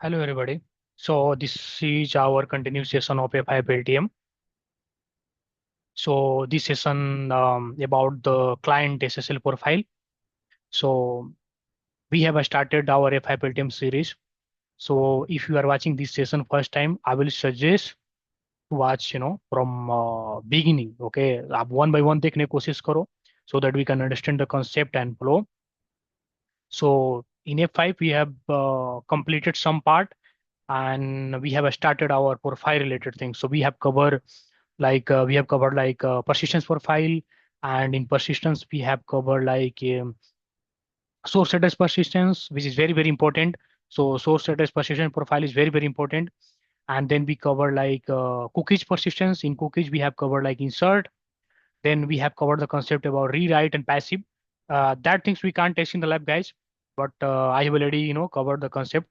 Hello everybody. So this is our continuous session of F5 LTM. So this session about the client SSL profile. So we have started our F5 LTM series. So if you are watching this session first time, I will suggest to watch from beginning. Okay, आप one by one देखने की कोशिश करो so that we can understand the concept and flow. So in F5 we have completed some part and we have started our profile related things. So we have covered like persistence profile, and in persistence we have covered like source address persistence, which is very very important. So source address persistence profile is very very important. And then we cover like cookies persistence. In cookies we have covered like insert. Then we have covered the concept about rewrite and passive. That things we can't test in the lab, guys, but I have already covered the concept.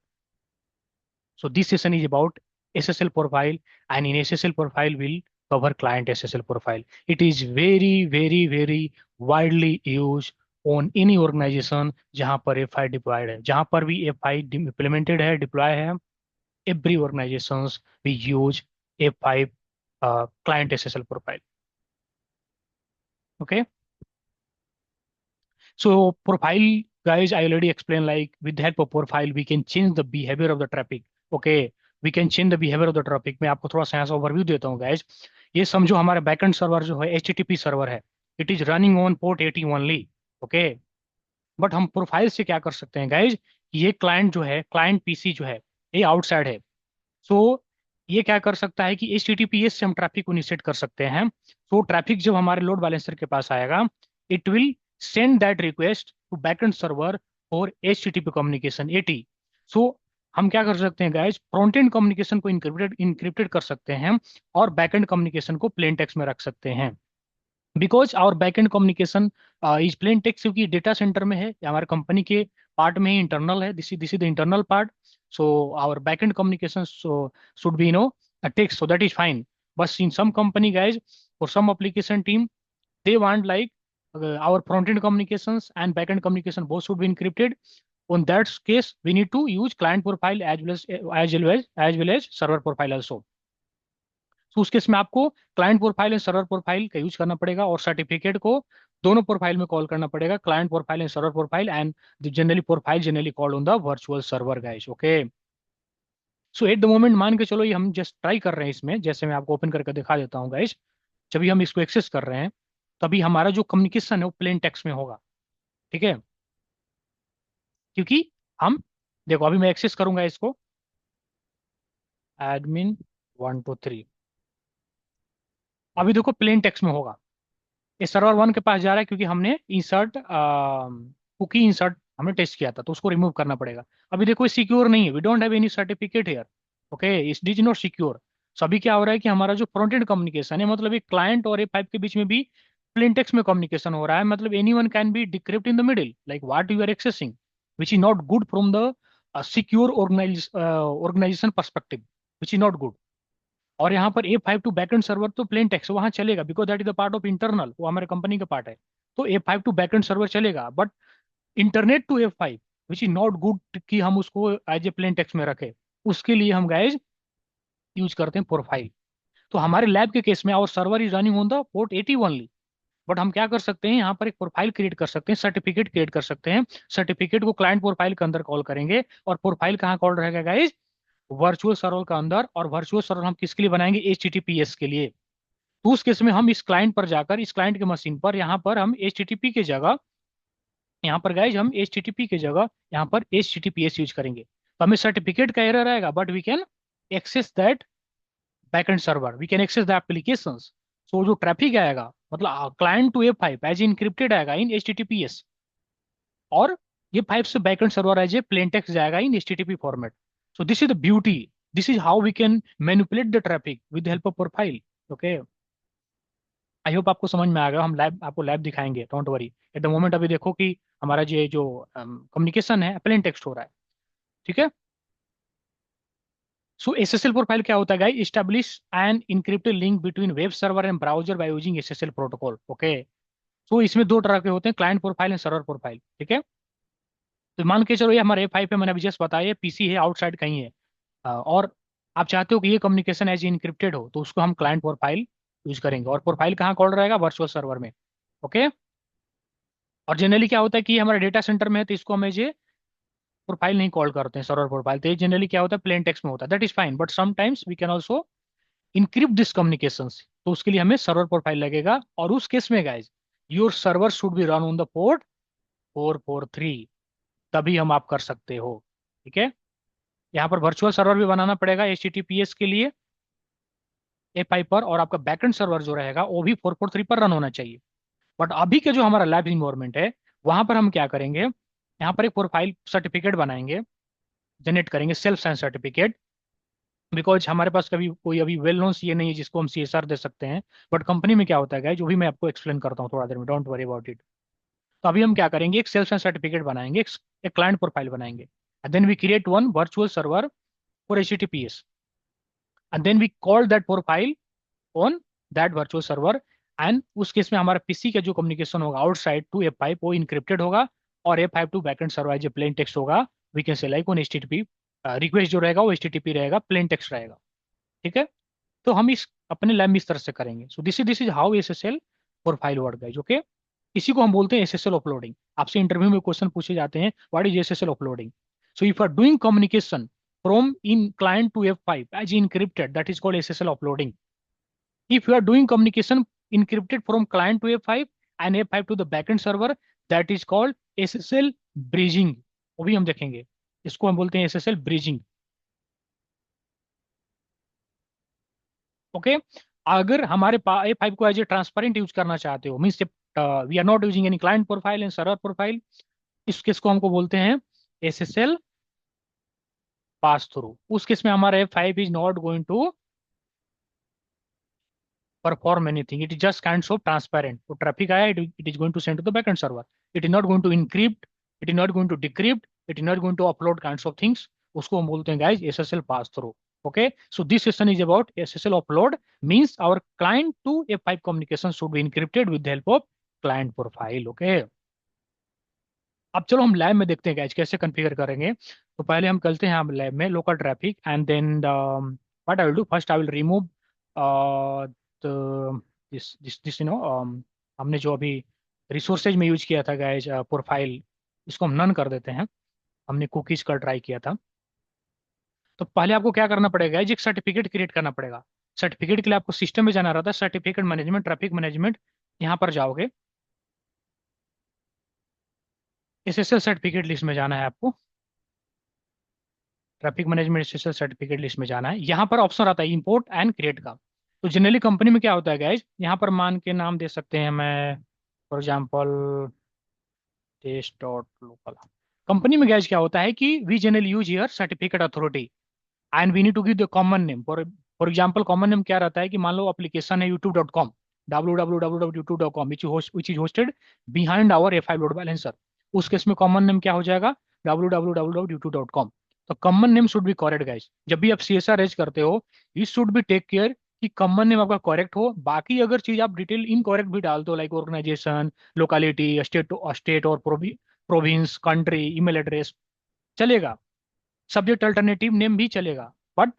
So this session is about SSL profile, and in SSL profile we'll cover client SSL profile. It is very, very, very widely used on any organization जहाँ पर F5 deployed है, जहाँ पर भी F5 implemented है, deploy है, every organizations we use F5 client SSL profile. Okay. So profile, guys, I already explained like with the help of profile, we can change the behavior of the traffic. Okay, we can change the behavior of the traffic. मैं आपको थोड़ा सा यहाँ से overview देता हूँ guys. ये समझो हमारा बैकएंड सर्वर जो है HTTP सर्वर है. It is running on port 80 only. Okay, but हम प्रोफाइल से क्या कर सकते हैं गाइज, ये क्लाइंट जो है, क्लाइंट पीसी जो है, ये आउटसाइड है. सो ये क्या कर सकता है कि HTTPS से हम ट्रैफिक को इनिशिएट कर सकते हैं. सो ट्रैफिक जब हमारे लोड बैलेंसर के पास आएगा, it will send that request to backend server for HTTP communication 80. So हम क्या कर सकते हैं गाइज, फ्रंट एंड कम्युनिकेशन को इनक्रिप्टेड कर सकते हैं और बैकएंड कम्युनिकेशन को प्लेन टेक्स्ट में रख सकते हैं. Because our backend communication is plain text, क्योंकि डेटा सेंटर में है या हमारे कंपनी के पार्ट में ही इंटरनल है. This is the internal part. So our backend communication should be a text, so that is fine. But in some company, guys, for some application team, they want like our front-end communications and back-end communication both should be encrypted. On that case, we need to use client profile as well as server profile also. तो उस case में आपको client profile and server profile का use करना पड़ेगा, और certificate को दोनों प्रोफाइल में कॉल करना पड़ेगा, client profile and server profile. And generally profile generally called on the virtual server, guys. Okay. So at the moment मान के चलो ये हम जस्ट ट्राई कर रहे हैं इसमें, जैसे मैं आपको ओपन करके दिखा देता हूँ गाइस. जब भी हम इसको एक्सेस कर रहे हैं, तभी हमारा जो कम्युनिकेशन है वो प्लेन टेक्स्ट में होगा. ठीक है, क्योंकि हम, देखो अभी मैं एक्सेस करूंगा इसको, एडमिन 123, अभी देखो प्लेन टेक्स्ट में होगा. ये सर्वर वन के पास जा रहा है क्योंकि हमने इंसर्ट कुकी इंसर्ट हमने टेस्ट किया था, तो उसको रिमूव करना पड़ेगा. अभी देखो सिक्योर नहीं है, we don't have any certificate here. Okay, it is not secure. So अभी क्या हो रहा है कि हमारा जो फ्रंट एंड कम्युनिकेशन है, मतलब एक क्लाइंट और F5 के बीच में भी प्लेन टेक्स्ट में कम्युनिकेशन हो रहा है. मतलब any one can be decrypt in the middle like what you are accessing, which is not good from the secure organisation perspective, which is not good. और यहाँ पर A5 टू बैकएंड सर्वर तो plain text वहां चलेगा, because that is the part of internal, वो हमारे company का part है. तो A5 टू बैकएंड सर्वर चलेगा, but internet to F5 which is not good कि हम उसको एज ए प्लेन टेक्स्ट में रखें. उसके लिए हम गाइज यूज करते हैं प्रोफाइल. तो हमारे लैब के केस में और server is running on the port 80 only. But हम क्या कर सकते हैं, यहाँ पर एक प्रोफाइल क्रिएट कर सकते हैं, सर्टिफिकेट क्रिएट कर सकते हैं. सर्टिफिकेट को क्लाइंट प्रोफाइल के अंदर कॉल करेंगे, और प्रोफाइल कहाँ कॉल रहेगा गाइज, वर्चुअल सर्वर का अंदर. और वर्चुअल सर्वर हम किसके लिए बनाएंगे, HTTPS के लिए. तो उस केस में हम इस क्लाइंट पर जाकर, इस क्लाइंट के मशीन पर, यहाँ पर हम HTTP की जगह, यहाँ पर गाइज हम HTTP की जगह यहाँ पर HTTPS यूज करेंगे. तो हमें सर्टिफिकेट का एरर आएगा, but we can access that backend server, we can access the applications. So जो ट्रैफिक आएगा, मतलब client to F5 as encrypted आएगा इन HTTPS, और F5 से backend server as a plain text जाएगा in HTTP format. So this is the beauty, this is how we can manipulate the traffic with the help of profile. Okay, I hope आपको समझ में आ गया. हम lab, आपको lab दिखाएंगे, don't worry. At the moment अभी देखो कि हमारा ये जो कम्युनिकेशन है प्लेन टेक्स्ट हो रहा है. ठीक है. सो SSL प्रोफाइल क्या होता है guys, establish an encrypted link between web server and browser by using SSL protocol. Okay. So इसमें दो तरह के होते हैं, client profile and server profile. ठीक है. तो मान के चलो ये हमारा A5 है, मैंने अभी जस्ट बताया, पीसी है, आउटसाइड कहीं है। और आप चाहते हो कि ये कम्युनिकेशन एज इनक्रिप्टेड हो, तो उसको हम क्लाइंट प्रोफाइल यूज करेंगे, और प्रोफाइल कहाँ कॉल रहेगा, वर्चुअल सर्वर में। ओके। और जनरली क्या होता है कि ये हमारे डेटा सेंटर में है, तो इसको हम एज ए प्रोफाइल नहीं कॉल करते हैं, सर्वर प्रोफाइल। तो ये जनरली क्या होता है, प्लेन टेक्स्ट में होता है, that is fine, but sometimes we can also encrypt this communication. तो उसके लिए हमें सर्वर प्रोफाइल लगेगा, और उस केस में guys your server should be run on the port 443, तभी हम आप कर सकते हो। ठीक है। यहाँ पर वर्चुअल सर्वर भी बनाना पड़ेगा HTTPS के लिए A5 पर, और आपका बैकएंड सर्वर जो रहेगा वो भी 443 पर रन होना चाहिए। बट अभी के जो हमारा लैब इन्वायरमेंट है, वहां पर हम क्या करेंगे, यहाँ पर एक प्रोफाइल सर्टिफिकेट बनाएंगे, जनरेट करेंगे सेल्फ साइन सर्टिफिकेट। बिकॉज हमारे पास कभी कोई अभी वेल नोन सीए नहीं है जिसको हम CSR दे सकते हैं। बट कंपनी में क्या होता है गाइस, जो भी मैं आपको एक्सप्लेन करता हूँ थोड़ा देर में, डोंट वरी अबाउट इट। तो अभी हम क्या करेंगे, एक सेल्फ साइन सर्टिफिकेट बनाएंगे, एक क्लाइंट प्रोफाइल बनाएंगे, and then we create one virtual server for HTTPS, and then we call that profile on that virtual server. And उस केस में हमारा पीसी का जो कम्युनिकेशन होगा आउटसाइड टू A5 वो इनक्रिप्टेड होगा, और A5 टू बैकएंड सर्वर जो प्लेन टेक्स्ट होगा, we can say like on HTTP request जो रहेगा वो HTTP रहेगा, प्लेन टेक्स्ट रहेगा। ठीक है। तो हम इस अपने लैब में इस तरह से करेंगे। So this is how SSL profile work guys. Okay. इसी को हम बोलते हैं SSL अपलोडिंग। आपसे इंटरव्यू में क्वेश्चन पूछे जाते हैं, what is SSL uploading. So if are doing communication from in client to F5 as encrypted, that is called SSL uploading. If you are doing communication encrypted from client to A5 and A5 to the backend server, that is called SSL bridging. वो भी हम देखेंगे, इसको हम बोलते हैं SSL bridging. Okay. अगर हमारे पास A5 को एज ए ट्रांसपेरेंट यूज करना चाहते हो, means we are not using any client profile and server profile, इस केस को हमको बोलते हैं SSL पास थ्रू। उस केस में हमारा A5 is not going to perform anything. It is just kinds of transparent. तो traffic आया, it is going to send to the backend server. It is not going to encrypt. It is not going to decrypt. It is not going to upload kinds of things. उसको हम बोलते हैं guys SSL pass through. Okay. So this session is about SSL upload. Means our client to A5 communication should be encrypted with the help of client profile. Okay. अब चलो हम lab में देखते हैं guys कैसे कॉन्फ़िगर करेंगे। तो पहले हम करते हैं हम लैब में local traffic, and then what I will do first, I will remove तो दिस हमने जो अभी रिसोर्सेज में यूज किया था गाइज प्रोफाइल, इसको हम नन कर देते हैं। हमने कुकीज का ट्राई किया था। तो पहले आपको क्या करना पड़ेगा गाइज, एक सर्टिफिकेट क्रिएट करना पड़ेगा। सर्टिफिकेट के लिए आपको सिस्टम में जाना रहता है, सर्टिफिकेट मैनेजमेंट, ट्रैफिक मैनेजमेंट, यहाँ पर जाओगे, SSL सर्टिफिकेट लिस्ट में जाना है आपको। Traffic management SSL certificate list में जाना है, यहाँ पर ऑप्शन आता है इंपोर्ट एंड क्रिएट का। तो जनरली कंपनी में क्या होता है गाइज, यहाँ पर मान के नाम दे सकते हैं मैं, for example test dot local. Company में गैस क्या होता है कि we generally use here certificate authority, and we need to give the common name. For example common name क्या रहता है कि मान लो एप्लीकेशन है youtube.com, www.youtube.com which is hosted behind our A5 load balancer। उस केस में कॉमन नेम क्या हो जाएगा, www.youtube.com। तो common name should be correct guys. जब भी आप CSR रेज करते हो, it should be take care कि कॉमन नेम आपका करेक्ट हो। बाकी अगर चीज आप डिटेल इनकरेक्ट भी डालते हो, लाइक ऑर्गेनाइजेशन, लोकालिटी, स्टेट और प्रोविंस, कंट्री, ईमेल एड्रेस, चलेगा। सब्जेक्ट अल्टरनेटिव नेम भी चलेगा, but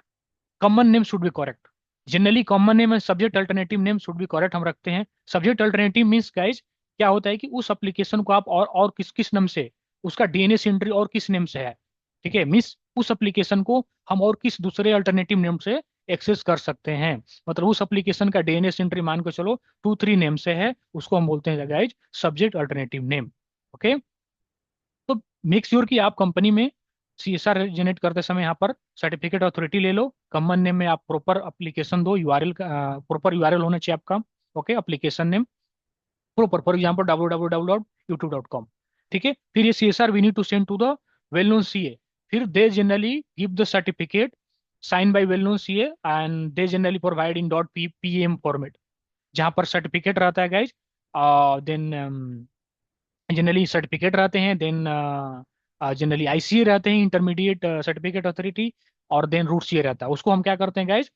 common name should be correct. Generally common name and subject alternative name should be correct हम रखते हैं। सब्जेक्ट अल्टरनेटिव मीन्स गाइज क्या होता है कि उस एप्लीकेशन को आप और किस किस नाम से, उसका DNS एंट्री और किस नेम से है। ठीक है, मीन्स उस एप्लीकेशन को हम और किस दूसरे अल्टरनेटिव नेम से एक्सेस कर सकते हैं। मतलब उस एप्लीकेशन का DNS एंट्री मान के चलो 2 3 नेम से है, उसको हम बोलते हैं guys subject alternative name. Okay. तो मेक श्योर कि आप कंपनी में CSR जनरेट करते समय यहाँ पर सर्टिफिकेट अथॉरिटी ले लो। कॉमन नेम में आप प्रॉपर एप्लीकेशन दो, URL का प्रॉपर URL होना चाहिए आपका। Okay, application name proper, for example www.youtube.com। ठीक है, फिर ये CSR we need to send to the well known CA। फिर they generally give the certificate sign by well known CA, and they generally provide in .pem format, जहाँ पर certificate रहता है guys. Then generally certificate रहते हैं, then generally ICA रहते हैं, intermediate certificate authority, और देन रूट CA रहता है। उसको हम क्या करते हैं गाइज,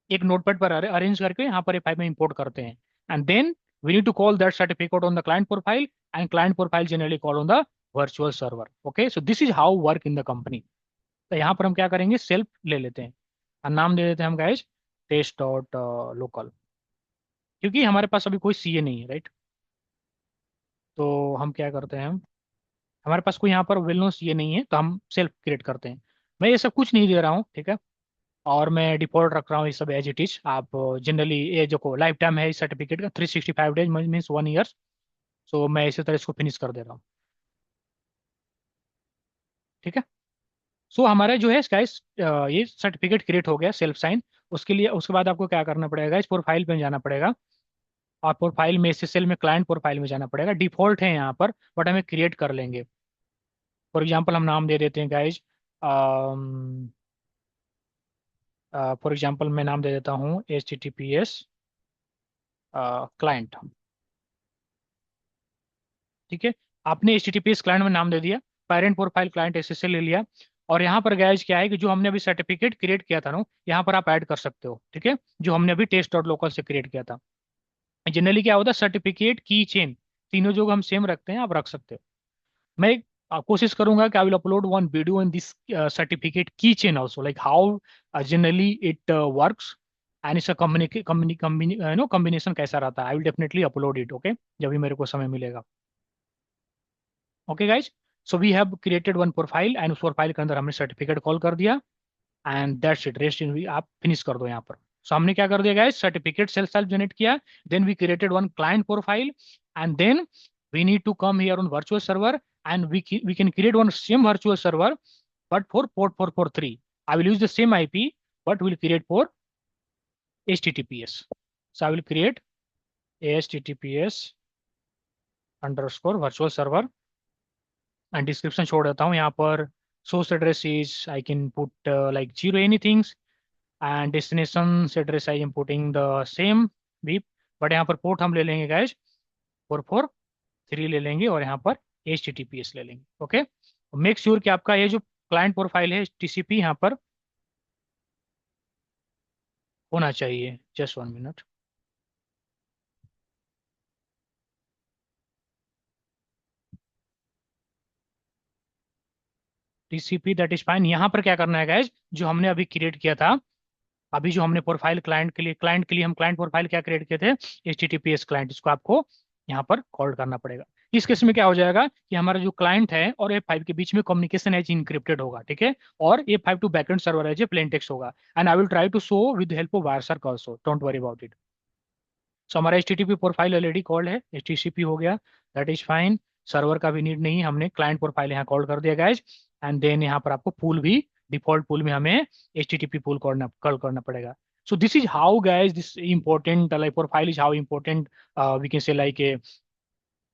एक नोटपैड पर अरेंज करके यहाँ पर A5 में इंपोर्ट करते हैं, and then we need to call that certificate on the client profile, and client profile generally call on the virtual server. Okay, so this is how work in the company. तो यहाँ पर हम क्या करेंगे, self ले लेते हैं और नाम दे देते हैं हम गाइज टेस्ट डॉट लोकल, क्योंकि हमारे पास अभी कोई सीए नहीं है, राइट। तो हम क्या करते हैं, हमारे पास कोई यहाँ पर वेल नोन सीए नहीं है, तो हम सेल्फ क्रिएट करते हैं। मैं ये सब कुछ नहीं दे रहा हूँ, ठीक है। और मैं डिफॉल्ट रख रहा हूँ ये सब एज इट इज। आप जनरली ये जो लाइफ टाइम है इस सर्टिफिकेट का 365 डेज मीन्स 1 ईयर। सो मैं इसी तरह इसको फिनिश कर दे रहा हूँ, ठीक है। सो हमारा जो है इसका ये सर्टिफिकेट क्रिएट हो गया सेल्फ साइन। उसके लिए उसके बाद आपको क्या करना पड़ेगा, इस प्रोफाइल पे जाना पड़ेगा और प्रोफाइल में एसएसएल में क्लाइंट प्रोफाइल में जाना पड़ेगा। डिफॉल्ट है यहाँ पर, बट हमें क्रिएट कर लेंगे। फॉर एग्जांपल हम नाम दे देते हैं गाइज, फॉर एग्जांपल मैं नाम दे देता हूँ HTTPS क्लाइंट, ठीक है। आपने HTTPS क्लाइंट में नाम दे दिया, पेरेंट प्रोफाइल क्लाइंट एसएसएल ले लिया। और यहाँ पर गाइज क्या है कि जो हमने अभी सर्टिफिकेट क्रिएट किया था ना, यहाँ पर आप ऐड कर सकते हो, ठीक है। जो हमने अभी टेस्ट डॉट लोकल से क्रिएट किया था। जनरली क्या होता है, सर्टिफिकेट की चेन तीनों जो हम सेम रखते हैं आप रख सकते हो। मैं कोशिश करूंगा कि I will upload one video in this certificate की chain also, like how generally it works and इसका कॉम्बिनेशन कैसा रहता है। I will definitely upload it, okay, जब भी मेरे को समय मिलेगा। Okay guys, so we have created one profile and उस प्रोफाइल के अंदर हमने सर्टिफिकेट कॉल कर दिया and that's it. Rest in आप फिनिश कर दो यहाँ पर। सो हमने क्या कर दिया गाइज, सर्टिफिकेट सेल्फ जनरेट किया, then we created one client profile and then we need to come here on virtual server and we can create one same virtual server but for port 443. I will use the same IP but will create for HTTPS. So I will create HTTPS underscore virtual server and description छोड़ देता हूँ यहाँ पर। source address is I can put like zero anything and destinations address I am putting the same VIP, but यहाँ पर port हम ले लेंगे गाइज 443 ले लेंगे और यहाँ पर HTTPS ले लेंगे। ओके, मेक श्योर कि आपका ये जो क्लाइंट प्रोफाइल है TCP यहाँ पर होना चाहिए। Just 1 minute. TCP that is fine. यहाँ पर क्या करना है गाइज, जो हमने अभी क्रिएट किया था, अभी जो हमने प्रोफाइल क्लाइंट के लिए हम क्लाइंट प्रोफाइल क्या क्रिएट किए थे, HTTPS क्लाइंट, इसको आपको यहाँ पर कॉल करना पड़ेगा। इस केस में क्या हो जाएगा कि हमारा जो क्लाइंट है और A5 के बीच में कम्युनिकेशन एज इनक्रिप्टेड होगा, ठीक है। और A5 to backend server as a plain text होगा and I will try to show with help of Wireshark also, don't worry about it. So हमारा HTTP प्रोफाइल ऑलरेडी कॉल्ड है, HTTP हो गया, that is fine. Server का भी need नहीं, हमने client profile यहाँ कॉल कर दिया गाइज। एंड देन यहाँ पर आपको पूल भी, डिफॉल्ट पूल में हमें HTTP पूल कॉल करना पड़ेगा। So this is how guys this important like profile is how important we can say like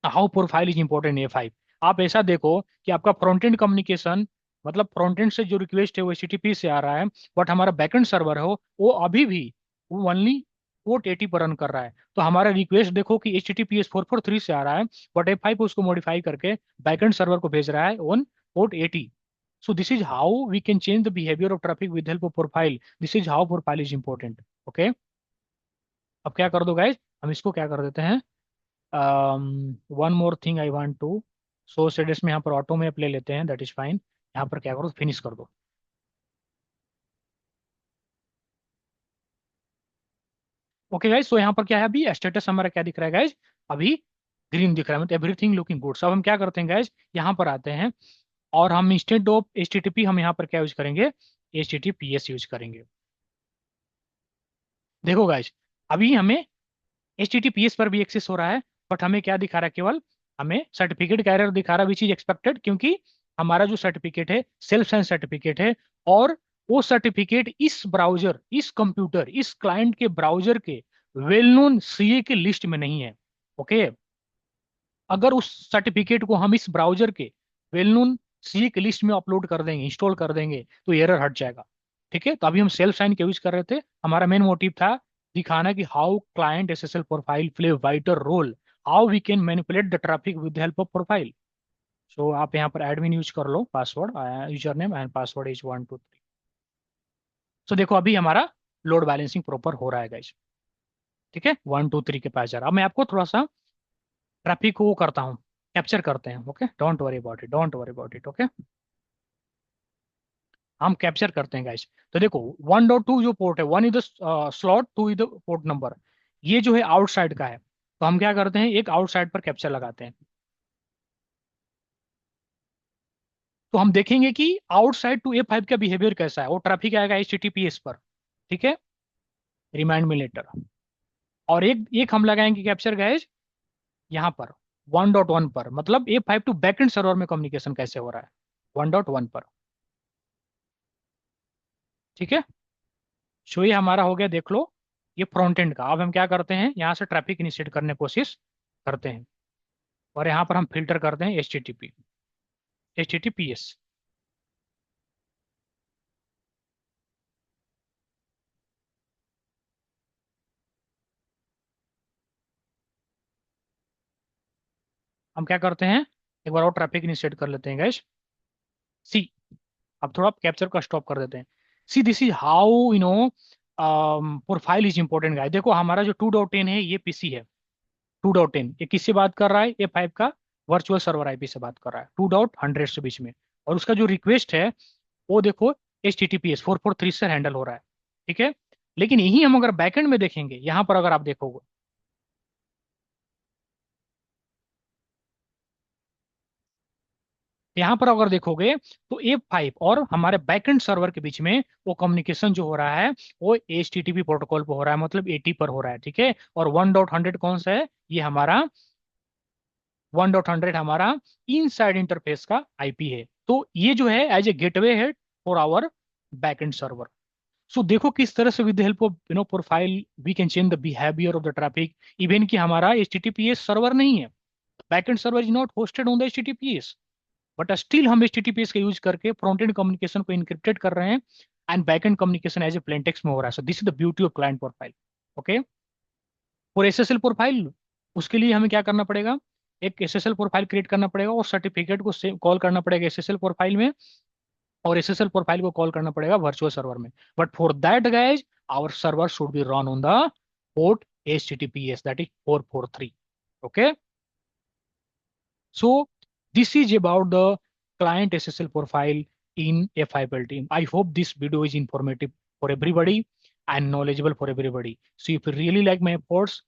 how profile is important in A5। आप ऐसा देखो कि आपका फ्रंट एंड कम्युनिकेशन मतलब फ्रंट एंड से जो रिक्वेस्ट है वो HTTP से आ रहा है, बट हमारा बैकएंड सर्वर हो वो अभी भी वो ओनली पोर्ट 80 पर रन कर रहा है। तो हमारा रिक्वेस्ट देखो कि HTTPS 443 से आ रहा है, बट A5 उसको मॉडिफाई करके बैकएंड सर्वर को भेज रहा है on port 80। So this is how we can change the behavior of traffic with help of profile. This is how profile is important. Okay? अब क्या कर दो गाइज, हम इसको क्या कर देते हैं, one more thing I want to source address में यहाँ पर ऑटो मैप ले लेते हैं, दैट इज फाइन। यहाँ पर क्या करो, फिनिश कर दो। ओके गाइज, सो यहाँ पर क्या है, अभी स्टेटस हमारा क्या दिख रहा है गाइज, अभी ग्रीन दिख रहा है, मतलब एवरीथिंग लुकिंग गुड। सब हम क्या करते हैं गाइज, यहाँ पर आते हैं और हम इंस्टेंट ऑफ HTTP हम यहाँ पर क्या यूज करेंगे, HTTPS यूज करेंगे। देखो गाइज, अभी हमें HTTPS पर भी एक्सेस हो रहा है, बट हमें क्या दिखा रहा है, केवल हमें सर्टिफिकेट का एरर दिखा रहा है, विच इज एक्सपेक्टेड, क्योंकि हमारा जो सर्टिफिकेट है सेल्फ साइन सर्टिफिकेट है और वो सर्टिफिकेट इस ब्राउजर, इस कंप्यूटर, इस क्लाइंट के ब्राउजर के वेल नोन सीए के लिस्ट में नहीं है। ओके, अगर उस सर्टिफिकेट को हम इस ब्राउजर के वेल नोन सीए के लिस्ट में अपलोड कर देंगे, इंस्टॉल कर देंगे, तो एरर हट जाएगा, ठीक है। तो अभी हम सेल्फ साइन के यूज कर रहे थे, हमारा मेन मोटिव था दिखाना कि how client SSL profile play vital role, how we can manipulate the traffic with help of profile. So आप यहाँ पर एडमिन यूज कर लो, password username and password is 123। So देखो अभी हमारा लोड बैलेंसिंग प्रॉपर हो रहा है गाइस, ठीक है। 123 के पास जा रहा। अब मैं आपको थोड़ा सा ट्रैफिक को वो करता हूँ, कैप्चर करते हैं। Okay, don't worry about it, don't worry about it. Okay, हम कैप्चर करते हैं गाइस। तो देखो 1.2 जो पोर्ट है, one is the slot, two is the port number, ये जो है आउटसाइड का है। तो हम क्या करते हैं, एक आउटसाइड पर कैप्चर लगाते हैं। तो हम देखेंगे कि आउटसाइड टू A5 का बिहेवियर कैसा है। वो ट्रैफिक आएगा HTTPS पर, ठीक है, रिमाइंड मी लेटर। और एक एक हम लगाएंगे कैप्चर गाइस यहाँ पर 1.1 पर, मतलब A5 टू बैकएंड सर्वर में कम्युनिकेशन कैसे हो रहा है 1.1 पर। ठीक है, सो ये हमारा हो गया, देख लो, ये फ्रंट एंड का। अब हम क्या करते हैं, यहाँ से ट्रैफिक इनिशिएट करने की कोशिश करते हैं, और यहाँ पर हम फिल्टर करते हैं HTTPS। हम क्या करते हैं, एक बार और ट्रैफिक इनिशिएट कर लेते हैं गैस। सी, अब थोड़ा कैप्चर का स्टॉप कर देते हैं। See, this is how profile is important guys. देखो हमारा जो 2.10 है ये पीसी है। 2.10 ये किससे बात कर रहा है, A5 का वर्चुअल सर्वर आईपी से बात कर रहा है, 2.100 से बीच में। और उसका जो रिक्वेस्ट है वो देखो HTTPS 443 से हैंडल हो रहा है। ठीक है, लेकिन यही हम अगर बैकएंड में देखेंगे, यहाँ पर अगर आप देखोगे, यहाँ पर अगर देखोगे तो A5 और हमारे बैकएंड सर्वर के बीच में वो कम्युनिकेशन जो हो रहा है वो HTTP प्रोटोकॉल पे हो रहा है, मतलब AT पर हो रहा है। ठीक है, और 1.100 कौन सा है, ये हमारा 1.100 हमारा इनसाइड इंटरफेस का आईपी है। तो ये जो है एज ए गेटवे है for our backend server. So देखो किस तरह से, with the help of profile we can change the behaviour of the traffic. Even कि हमारा HTTPS सर्वर नहीं है, backend server is not hosted on the HTTPS, but still हम HTTPS का यूज करके फ्रंट एंड कम्युनिकेशन को encrypted कर रहे हैं, and back end communication as a plain text में हो रहा है। सो this is the beauty of client profile. Okay, और SSL प्रोफाइल, उसके लिए हमें क्या करना पड़ेगा, एक SSL प्रोफाइल क्रिएट करना पड़ेगा और सर्टिफिकेट को कॉल करना पड़ेगा SSL प्रोफाइल में, और SSL प्रोफाइल को कॉल करना पड़ेगा वर्चुअल सर्वर में। But for that guys our server should be run on the port HTTPS that is 443. Okay, so this is about the client SSL profile in F5L team. I hope this video is informative for everybody and knowledgeable for everybody. So if you really like my efforts,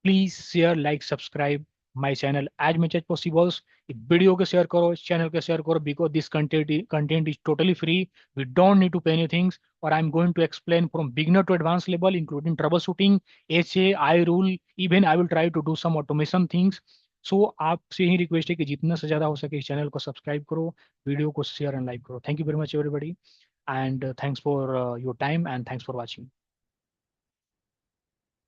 please share, like, subscribe my channel as much as possibles. Video को share करो, इस channel को share करो, because this content is totally free, we don't need to pay anything. और I am going to explain from beginner to advance level including trouble shooting, HA, I rule, even I will try to do some automation things. So आपसे ही request है कि जितना से ज्यादा हो सके इस चैनल को सब्सक्राइब करो, वीडियो को शेयर एंड लाइक करो। Thank you very much everybody, and thanks for your time, and thanks for watching.